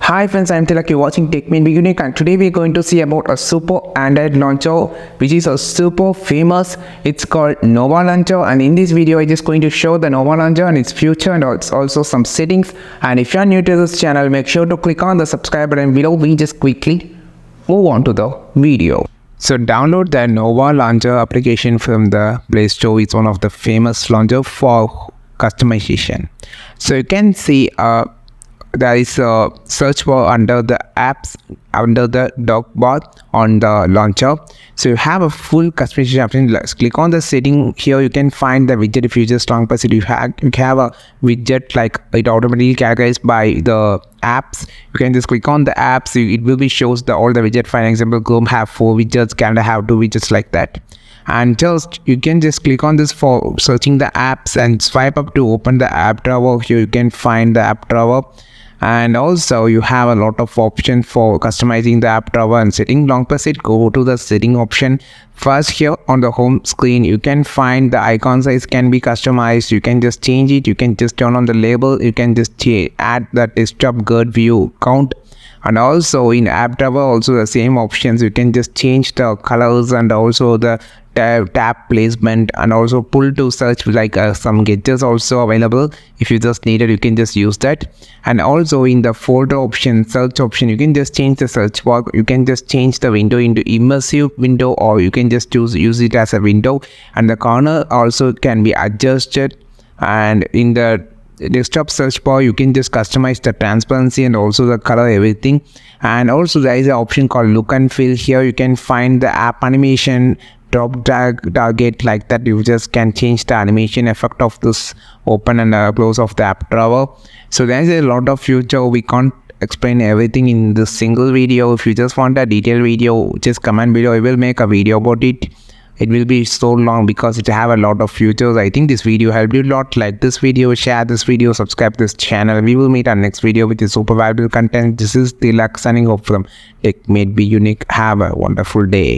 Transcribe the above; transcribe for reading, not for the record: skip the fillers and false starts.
Hi friends, I'm Tilak, you're watching TechMade Unique, and today we're going to see about a super Android launcher which is a super famous. It's called Nova Launcher, and in this video I'm just going to show the Nova Launcher and its future and also some settings. And if you're new to this channel, make sure to click on the subscribe button below. We just quickly move on to the video. So download the Nova Launcher application from the Play Store. It's one of the famous launcher for customization. So you can see there is a search bar under the apps under the dock bar on the launcher. So you have a full customization option. Let's click on the setting. Here you can find the widget. If you just long press it, you have a widget like it automatically categorized by the apps. You can just click on the apps. It will be shows all the widget. For example, Chrome have 4 widgets, Canada have 2 widgets like that. And just you can just click on this for searching the apps and swipe up to open the app drawer. Here you can find the app drawer. And also you have a lot of options for customizing the app drawer and setting. Long press it, go to the setting option. First, here on the home screen you can find the icon size can be customized. You can just change it. You can just turn on the label. You can just add the desktop grid view count. And also in app drawer also the same options. You can just change the colors and also the tab placement, and also pull to search, like some gadgets also available. If you just need it, you can just use that. And also in the folder option, search option, you can just change the search bar. You can just change the window into immersive window, or you can just use it as a window. And the corner also can be adjusted. And in the desktop search bar you can just customize the transparency and also the color, everything. And also there is an option called look and feel. Here you can find the app animation, drop drag target, like that. You just can change the animation effect of this open and close of the app drawer. So there's a lot of feature. We can't explain everything in this single video. If you just want a detailed video, just comment below. I will make a video about it. It will be so long because it have a lot of features. I think this video helped you a lot. Like this video, share this video, subscribe this channel. We will meet our next video with the super valuable content. This is Tilak signing off from TechMade Unique. Have a wonderful day.